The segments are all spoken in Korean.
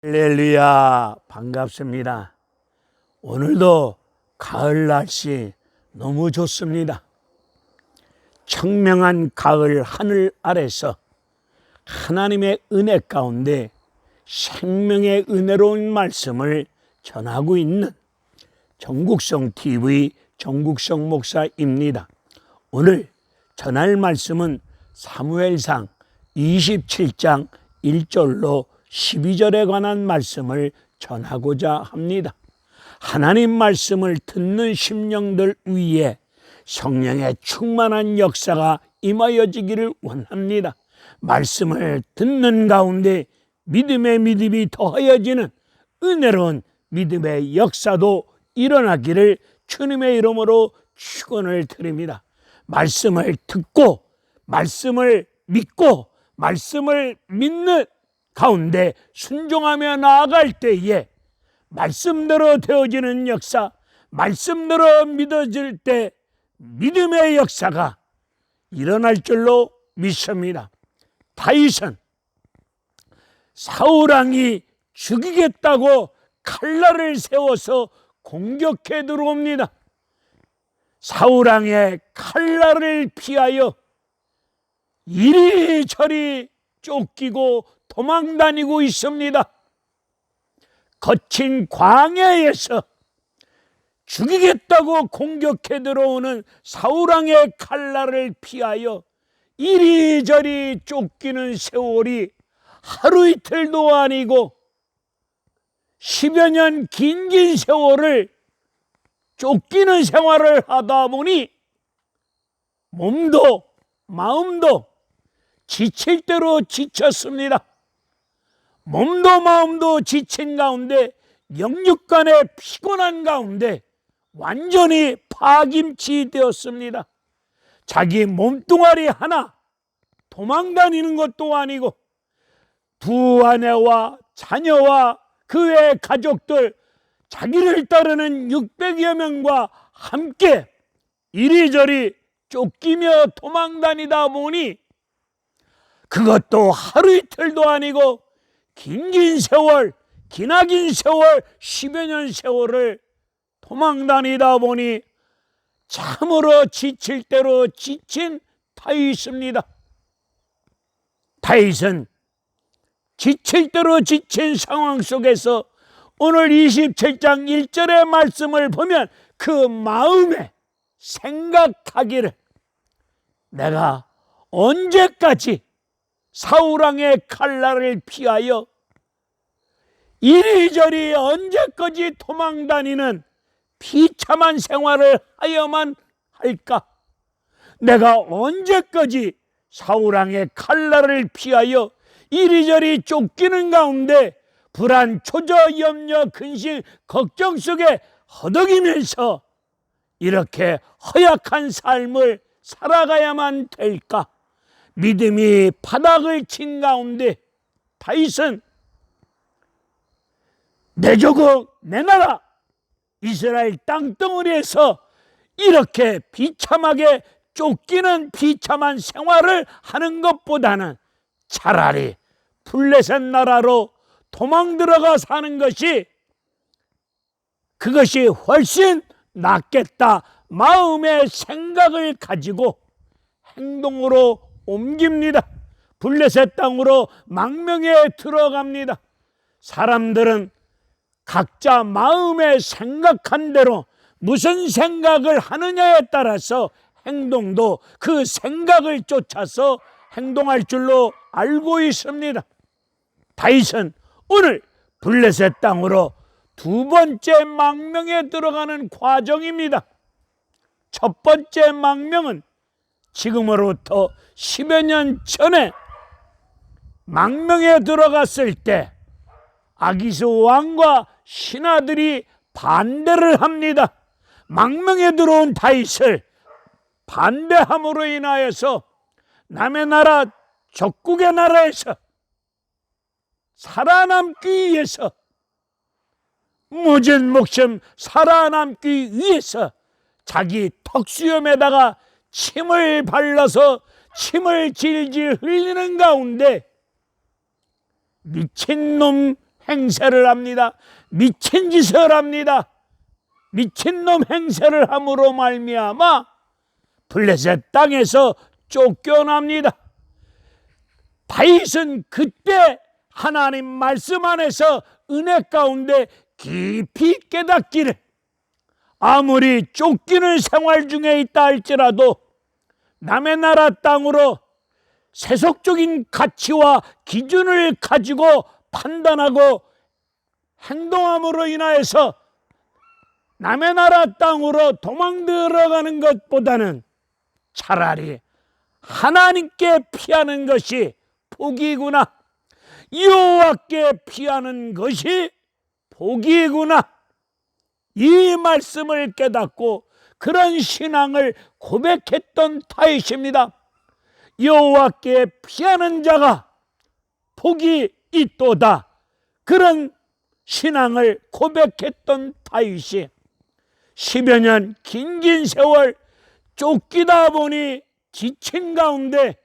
할렐루야, 반갑습니다. 오늘도 가을 날씨 너무 좋습니다. 청명한 가을 하늘 아래서 하나님의 은혜 가운데 생명의 은혜로운 말씀을 전하고 있는 정국성 TV 정국성 목사입니다. 오늘 전할 말씀은 사무엘상 27장 1절로 12절에 관한 말씀을 전하고자 합니다. 하나님 말씀을 듣는 심령들 위에 성령의 충만한 역사가 임하여지기를 원합니다. 말씀을 듣는 가운데 믿음이 더하여지는 은혜로운 믿음의 역사도 일어나기를 주님의 이름으로 축원을 드립니다. 말씀을 듣고 말씀을 믿고 말씀을 믿는 가운데 순종하며 나아갈 때에 말씀대로 되어지는 역사, 말씀대로 믿어질 때 믿음의 역사가 일어날 줄로 믿습니다. 다윗은 사울왕이 죽이겠다고 칼날을 세워서 공격해 들어옵니다. 사울왕의 칼날을 피하여 이리저리 쫓기고 도망다니고 있습니다. 거친 광야에서 죽이겠다고 공격해 들어오는 사울왕의 칼날을 피하여 이리저리 쫓기는 세월이 하루 이틀도 아니고 10여 년 긴 세월을 쫓기는 생활을 하다 보니 몸도 마음도 지칠 대로 지쳤습니다. 몸도 마음도 지친 가운데 영육간의 피곤한 가운데 완전히 파김치되었습니다. 자기 몸뚱아리 하나 도망다니는 것도 아니고 두 아내와 자녀와 그 외 가족들 자기를 따르는 600여 명과 함께 이리저리 쫓기며 도망다니다 보니 그것도 하루 이틀도 아니고 긴 세월, 기나긴 세월, 10여 년 세월을 도망다니다 보니 참으로 지칠 대로 지친 다윗입니다. 다윗은 지칠 대로 지친 상황 속에서 오늘 27장 1절의 말씀을 보면 그 마음에 생각하기를 내가 언제까지 사울왕의 칼날을 피하여 이리저리 언제까지 도망다니는 비참한 생활을 하여만 할까? 내가 언제까지 사울왕의 칼날을 피하여 이리저리 쫓기는 가운데 불안, 초조, 염려, 근심, 걱정 속에 허덕이면서 이렇게 허약한 삶을 살아가야만 될까? 믿음이 바닥을 친 가운데 다윗은 내 조국, 내 나라 이스라엘 땅덩어리에서 이렇게 비참하게 쫓기는 비참한 생활을 하는 것보다는 차라리 블레셋 나라로 도망 들어가 사는 것이 그것이 훨씬 낫겠다 마음의 생각을 가지고 행동으로 옮깁니다. 블레셋 땅으로 망명에 들어갑니다. 사람들은 각자 마음에 생각한 대로 무슨 생각을 하느냐에 따라서 행동도 그 생각을 쫓아서 행동할 줄로 알고 있습니다. 다윗은 오늘 블레셋 땅으로 두 번째 망명에 들어가는 과정입니다. 첫 번째 망명은 지금으로부터 10여 년 전에 망명에 들어갔을 때 아기스 왕과 신하들이 반대를 합니다. 망명에 들어온 다윗을 반대함으로 인하여서 남의 나라 적국의 나라에서 살아남기 위해서 모진 목숨 살아남기 위해서 자기 턱수염에다가 침을 발라서 침을 질질 흘리는 가운데 미친놈 행세를 합니다. 미친 짓을 합니다. 미친놈 행세를 함으로 말미암아 블레셋 땅에서 쫓겨납니다. 다윗은 그때 하나님 말씀 안에서 은혜 가운데 깊이 깨닫기를, 아무리 쫓기는 생활 중에 있다 할지라도 남의 나라 땅으로 세속적인 가치와 기준을 가지고 판단하고 행동함으로 인하여서 남의 나라 땅으로 도망 들어가는 것보다는 차라리 하나님께 피하는 것이 복이구나, 여호와께 피하는 것이 복이구나, 이 말씀을 깨닫고 그런 신앙을 고백했던 다윗입니다. 여호와께 피하는 자가 복이 있도다, 그런 신앙을 고백했던 다윗이 10여 년 긴 세월 쫓기다 보니 지친 가운데,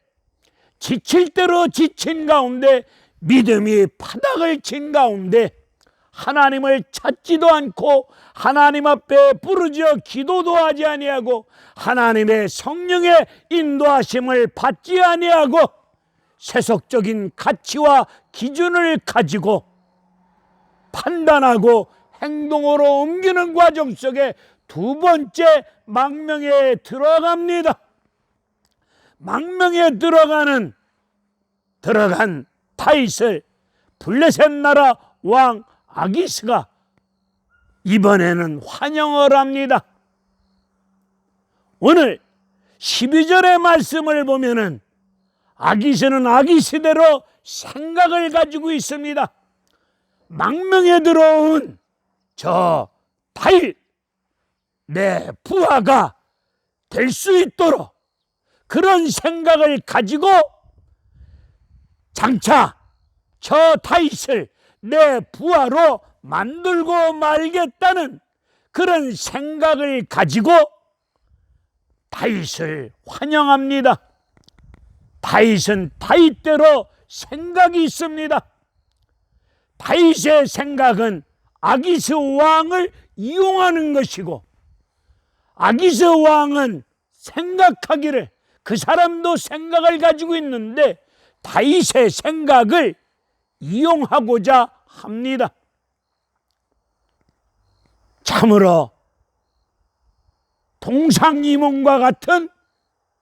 지칠 대로 지친 가운데, 믿음이 바닥을 친 가운데 하나님을 찾지도 않고 하나님 앞에 부르짖어 기도도 하지 아니하고 하나님의 성령의 인도하심을 받지 아니하고 세속적인 가치와 기준을 가지고 판단하고 행동으로 옮기는 과정 속에 두 번째 망명에 들어갑니다. 망명에 들어간 다윗을 블레셋 나라 왕 아기스가 이번에는 환영을 합니다. 오늘 12절의 말씀을 보면은 아기스는 아기스대로 생각을 가지고 있습니다. 망명에 들어온 저 다윗, 내 부하가 될 수 있도록 그런 생각을 가지고 장차 저 다윗을 내 부하로 만들고 말겠다는 그런 생각을 가지고 다윗을 환영합니다. 다윗은 다윗대로 생각이 있습니다. 다윗의 생각은 아기스 왕을 이용하는 것이고, 아기스 왕은 생각하기를, 그 사람도 생각을 가지고 있는데 다윗의 생각을 이용하고자 합니다. 참으로 동상이몽과 같은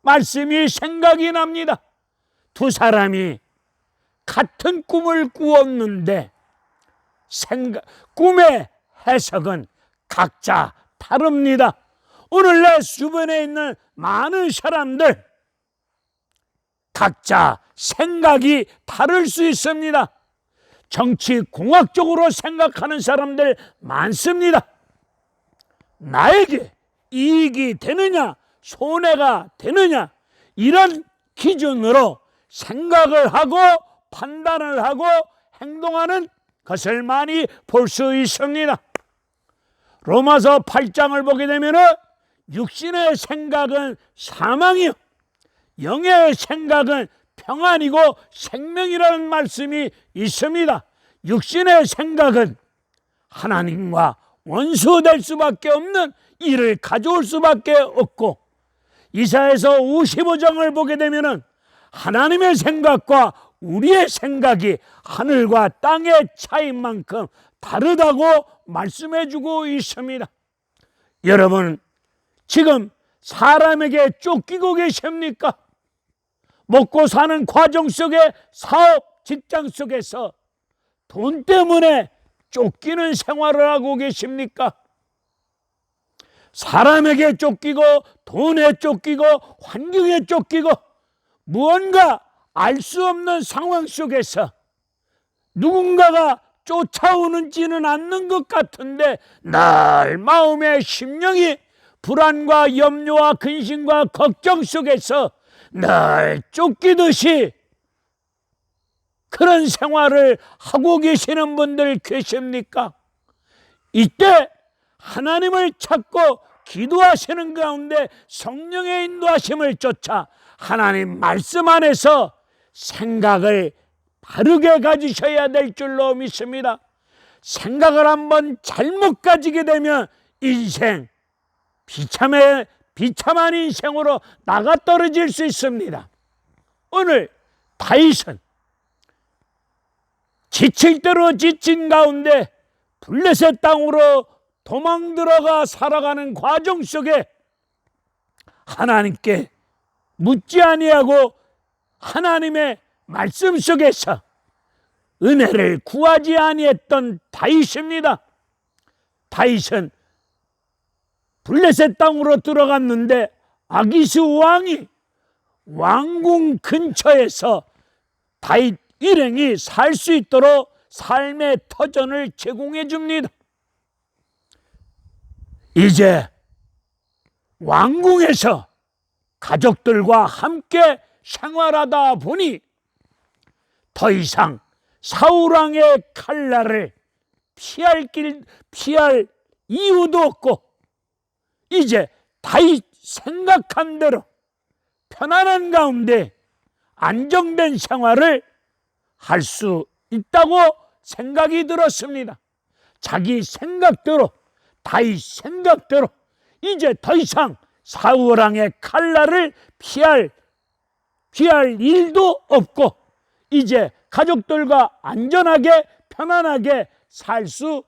말씀이 생각이 납니다. 두 사람이 같은 꿈을 꾸었는데 꿈의 해석은 각자 다릅니다. 오늘 내 주변에 있는 많은 사람들 각자 생각이 다를 수 있습니다. 정치 공학적으로 생각하는 사람들 많습니다. 나에게 이익이 되느냐 손해가 되느냐 이런 기준으로 생각을 하고 판단을 하고 행동하는 것을 많이 볼 수 있습니다. 로마서 8장을 보게 되면 육신의 생각은 사망이요 영의 생각은 평안이고 생명이라는 말씀이 있습니다. 육신의 생각은 하나님과 원수될 수밖에 없는 일을 가져올 수밖에 없고, 이사야서 55장을 보게 되면 하나님의 생각과 우리의 생각이 하늘과 땅의 차이인 만큼 다르다고 말씀해주고 있습니다. 여러분, 지금 사람에게 쫓기고 계십니까? 먹고 사는 과정 속에 사업, 직장 속에서 돈 때문에 쫓기는 생활을 하고 계십니까? 사람에게 쫓기고 돈에 쫓기고 환경에 쫓기고 무언가 알 수 없는 상황 속에서 누군가가 쫓아오는지는 않는 것 같은데 늘 마음의 심령이 불안과 염려와 근심과 걱정 속에서 늘 쫓기듯이 그런 생활을 하고 계시는 분들 계십니까? 이때 하나님을 찾고 기도하시는 가운데 성령의 인도하심을 쫓아 하나님 말씀 안에서 생각을 바르게 가지셔야 될 줄로 믿습니다. 생각을 한번 잘못 가지게 되면 인생 비참한 인생으로 나가 떨어질 수 있습니다. 오늘 다윗은 지칠 대로 지친 가운데 블레셋 땅으로 도망 들어가 살아가는 과정 속에 하나님께 묻지 아니하고 하나님의 말씀 속에서 은혜를 구하지 아니했던 다윗입니다. 다윗은 블레셋 땅으로 들어갔는데 아기스 왕이 왕궁 근처에서 다윗 일행이 살 수 있도록 삶의 터전을 제공해 줍니다. 이제 왕궁에서 가족들과 함께 생활하다 보니 더 이상 사울왕의 칼날을 피할 이유도 없고 이제 다윗 생각한 대로 편안한 가운데 안정된 생활을 할 수 있다고 생각이 들었습니다. 자기 생각대로, 다윗 생각대로 이제 더 이상 사울왕의 칼날을 피할 일도 없고 이제 가족들과 안전하게 편안하게 살 수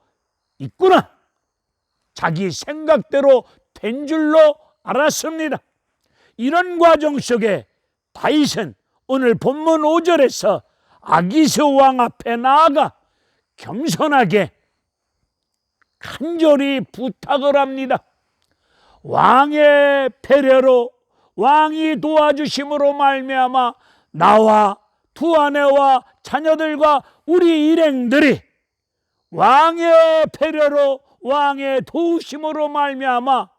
있구나, 자기 생각대로 된 줄로 알았습니다. 이런 과정 속에 다윗은 오늘 본문 5절에서 아기스 왕 앞에 나아가 겸손하게 간절히 부탁을 합니다. 왕의 배려로, 왕이 도와주심으로 말미암아 나와 두 아내와 자녀들과 우리 일행들이 왕의 배려로, 왕의 도우심으로 말미암아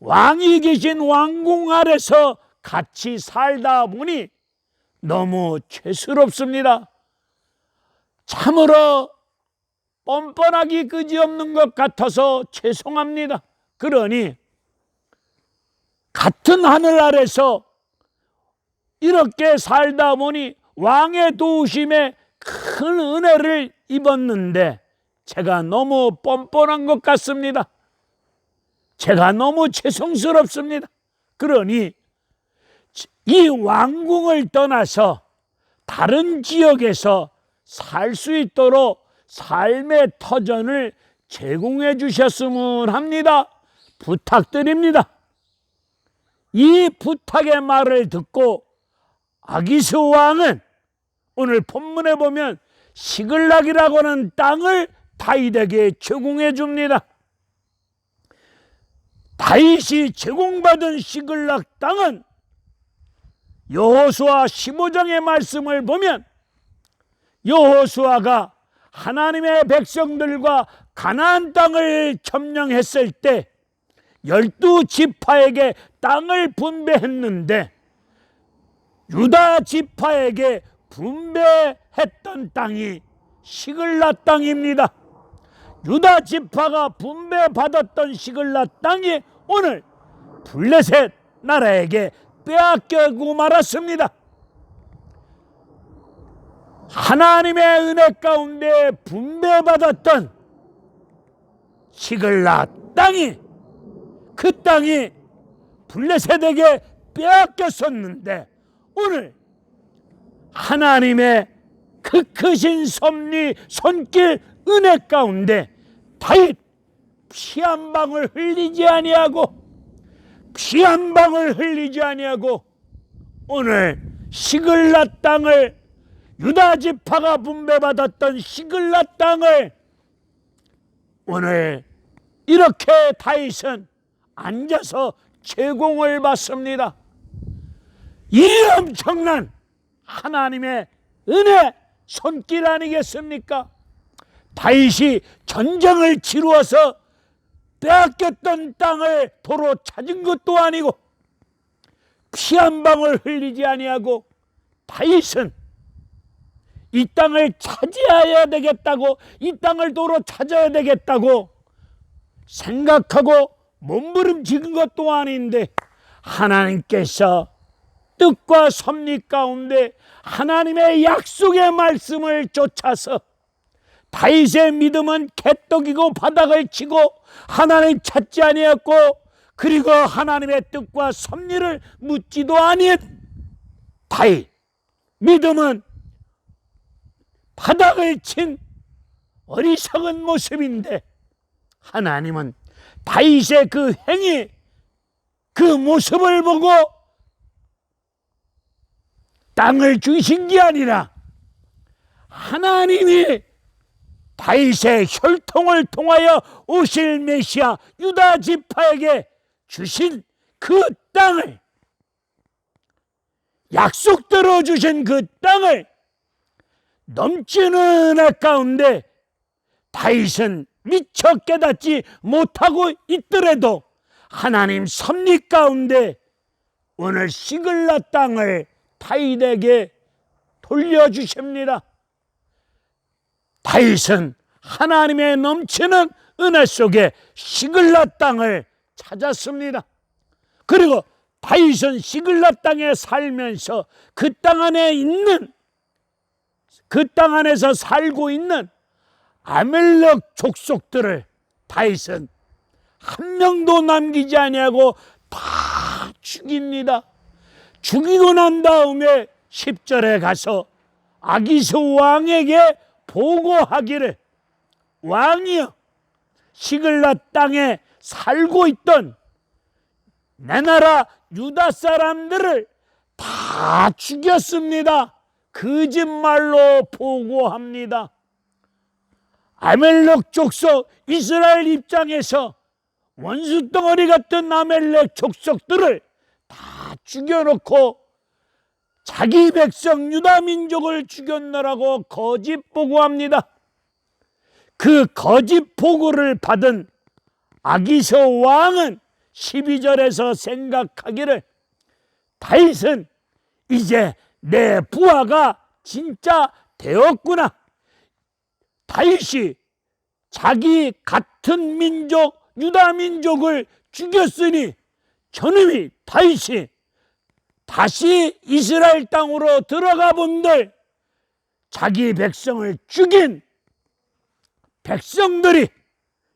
왕이 계신 왕궁 아래서 같이 살다 보니 너무 죄스럽습니다. 참으로 뻔뻔하기 그지없는 것 같아서 죄송합니다. 그러니 같은 하늘 아래서 이렇게 살다 보니 왕의 도우심에 큰 은혜를 입었는데 제가 너무 뻔뻔한 것 같습니다. 제가 너무 죄송스럽습니다. 그러니 이 왕궁을 떠나서 다른 지역에서 살 수 있도록 삶의 터전을 제공해 주셨으면 합니다. 부탁드립니다. 이 부탁의 말을 듣고 아기스 왕은 오늘 본문에 보면 시글락이라고 하는 땅을 다윗에게 제공해 줍니다. 다윗이 제공받은 시글락 땅은 여호수아 15장의 말씀을 보면 여호수아가 하나님의 백성들과 가나안 땅을 점령했을 때 12지파에게 땅을 분배했는데 유다 지파에게 분배했던 땅이 시글락 땅입니다. 유다 지파가 분배받았던 시글락 땅이 오늘 블레셋 나라에게 빼앗기고 말았습니다. 하나님의 은혜 가운데 분배받았던 시글락 땅이, 그 땅이 블레셋에게 빼앗겼었는데 오늘 하나님의 그 크신 섭리, 손길, 은혜 가운데 다윗 피 한 방울 흘리지 아니하고 오늘 시글락 땅을, 유다 지파가 분배받았던 시글락 땅을 오늘 이렇게 다윗은 앉아서 제공을 받습니다. 이 엄청난 하나님의 은혜 손길 아니겠습니까? 다윗이 전쟁을 치루어서 빼앗겼던 땅을 도로 찾은 것도 아니고 피 한 방울 흘리지 아니하고 다윗은 이 땅을 차지해야 되겠다고, 이 땅을 도로 찾아야 되겠다고 생각하고 몸부림치는 것도 아닌데 하나님께서 뜻과 섭리 가운데 하나님의 약속의 말씀을 쫓아서 다윗의 믿음은 개떡이고 바닥을 치고 하나님 찾지 아니했고, 그리고 하나님의 뜻과 섭리를 묻지도 아니했. 다윗 믿음은 바닥을 친 어리석은 모습인데, 하나님은 다윗의 그 행위, 그 모습을 보고 땅을 주신 게 아니라 하나님이 다윗의 혈통을 통하여 오실 메시아 유다 지파에게 주신 그 땅을, 약속대로 주신 그 땅을 넘치는 애 가운데 다윗은 미처 깨닫지 못하고 있더라도 하나님 섭리 가운데 오늘 시글라 땅을 다윗에게 돌려주십니다. 다윗은 하나님의 넘치는 은혜 속에 시글라 땅을 찾았습니다. 그리고 다윗은 시글라 땅에 살면서 그 땅 안에 있는, 그 땅 안에서 살고 있는 아멜렉 족속들을 다윗은 한 명도 남기지 아니하고 다 죽입니다. 죽이고 난 다음에 10절에 가서 아기스 왕에게 보고하기를, 왕이여, 시글라 땅에 살고 있던 내 나라 유다 사람들을 다 죽였습니다. 거짓말로 보고합니다. 아멜렉 족속, 이스라엘 입장에서 원수 덩어리 같은 아멜렉 족속들을 다 죽여놓고 자기 백성 유다 민족을 죽였느라고 거짓 보고합니다. 그 거짓 보고를 받은 아기스 왕은 12절에서 생각하기를, 다윗은 이제 내 부하가 진짜 되었구나. 다윗이 자기 같은 민족 유다 민족을 죽였으니 저놈이 다윗이 다시 이스라엘 땅으로 들어가 본들 자기 백성을 죽인 백성들이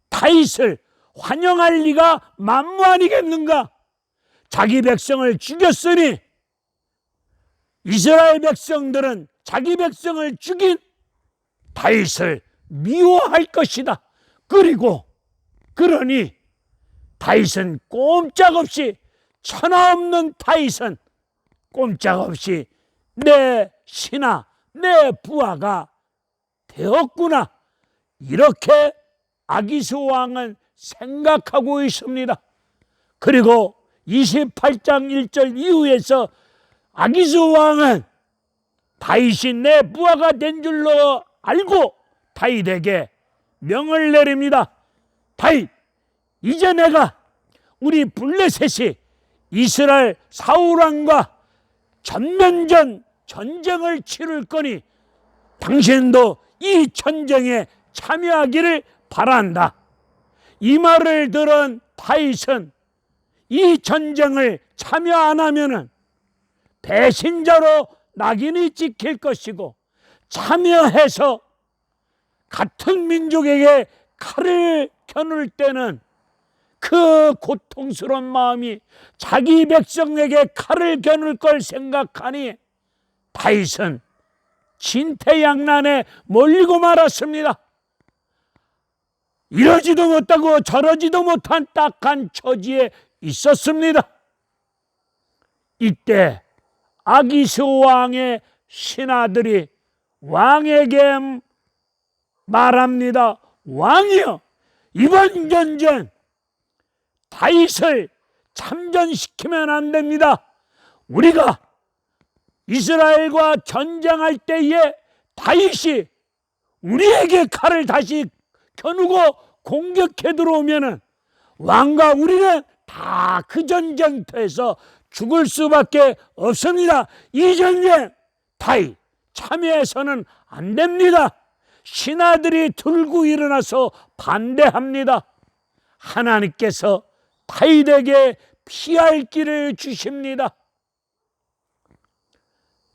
다윗을 환영할 리가 만무하니겠는가? 자기 백성을 죽였으니 이스라엘 백성들은 자기 백성을 죽인 다윗을 미워할 것이다. 그러니 다윗은 꼼짝없이, 천하 없는 다윗은 꼼짝없이 내 신하, 내 부하가 되었구나, 이렇게 아기스 왕은 생각하고 있습니다. 그리고 28장 1절 이후에서 아기스 왕은 다윗이 내 부하가 된 줄로 알고 다윗에게 명을 내립니다. 다윗, 이제 내가 우리 블레셋이 이스라엘 사울 왕과 전면전 전쟁을 치를 거니 당신도 이 전쟁에 참여하기를 바란다. 이 말을 들은 다윗은 이 전쟁을 참여 안 하면은 배신자로 낙인이 찍힐 것이고, 참여해서 같은 민족에게 칼을 겨눌 때는 그 고통스러운 마음이 자기 백성에게 칼을 겨눌 걸 생각하니 다윗은 진퇴양난에 몰리고 말았습니다. 이러지도 못하고 저러지도 못한 딱한 처지에 있었습니다. 이때 아기스 왕의 신하들이 왕에게 말합니다. 왕이여, 이번 전쟁 다윗을 참전시키면 안 됩니다. 우리가 이스라엘과 전쟁할 때에 다윗이 우리에게 칼을 다시 겨누고 공격해 들어오면은 왕과 우리는 다 그 전쟁터에서 죽을 수밖에 없습니다. 이 전쟁 다윗 참여해서는 안 됩니다. 신하들이 들고 일어나서 반대합니다. 하나님께서 다윗에게 피할 길을 주십니다.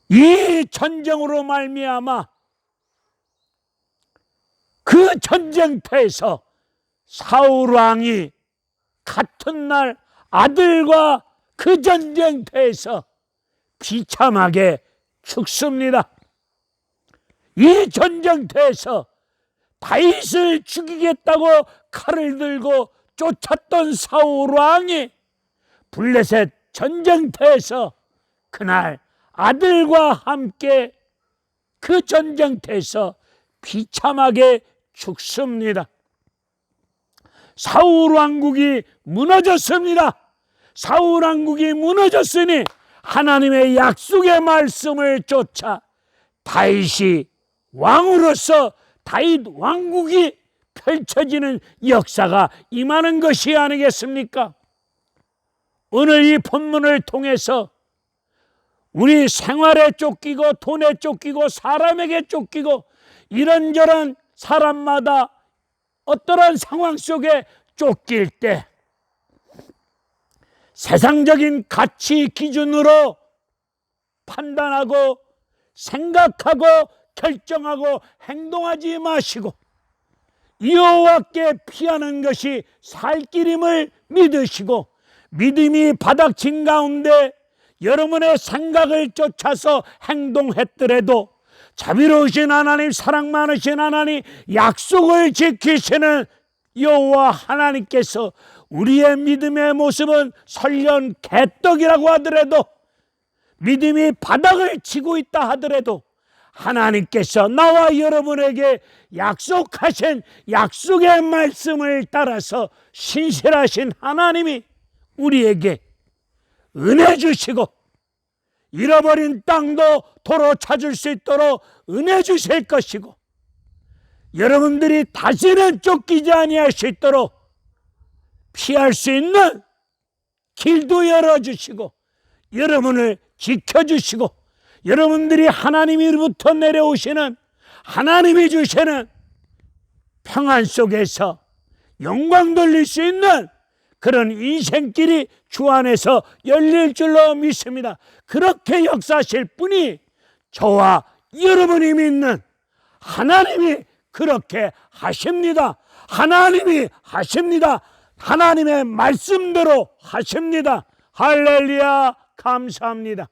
이 전쟁으로 말미암아 그 전쟁터에서 사울 왕이 같은 날 아들과 그 전쟁터에서 비참하게 죽습니다. 이 전쟁터에서 다윗을 죽이겠다고 칼을 들고 쫓았던 사울 왕이 블레셋 전쟁터에서 그날 아들과 함께 그 전쟁터에서 비참하게 죽습니다. 사울 왕국이 무너졌습니다. 사울 왕국이 무너졌으니 하나님의 약속의 말씀을 쫓아 다윗이 왕으로서 다윗 왕국이 펼쳐지는 역사가 임하는 것이 아니겠습니까? 오늘 이 본문을 통해서 우리 생활에 쫓기고 돈에 쫓기고 사람에게 쫓기고 이런저런 사람마다 어떠한 상황 속에 쫓길 때 세상적인 가치 기준으로 판단하고 생각하고 결정하고 행동하지 마시고 여호와께 피하는 것이 살 길임을 믿으시고 믿음이 바닥친 가운데 여러분의 생각을 쫓아서 행동했더라도 자비로우신 하나님, 사랑 많으신 하나님, 약속을 지키시는 여호와 하나님께서 우리의 믿음의 모습은 설령 개떡이라고 하더라도 믿음이 바닥을 치고 있다 하더라도 하나님께서 나와 여러분에게 약속하신 약속의 말씀을 따라서 신실하신 하나님이 우리에게 은혜 주시고 잃어버린 땅도 도로 찾을 수 있도록 은혜 주실 것이고 여러분들이 다시는 쫓기지 아니할 수 있도록 피할 수 있는 길도 열어주시고 여러분을 지켜주시고 여러분들이 하나님으로부터 내려오시는 하나님이 주시는 평안 속에서 영광 돌릴 수 있는 그런 인생길이 주 안에서 열릴 줄로 믿습니다. 그렇게 역사하실 분이 저와 여러분이 믿는 하나님이 그렇게 하십니다. 하나님이 하십니다. 하나님의 말씀대로 하십니다. 할렐루야, 감사합니다.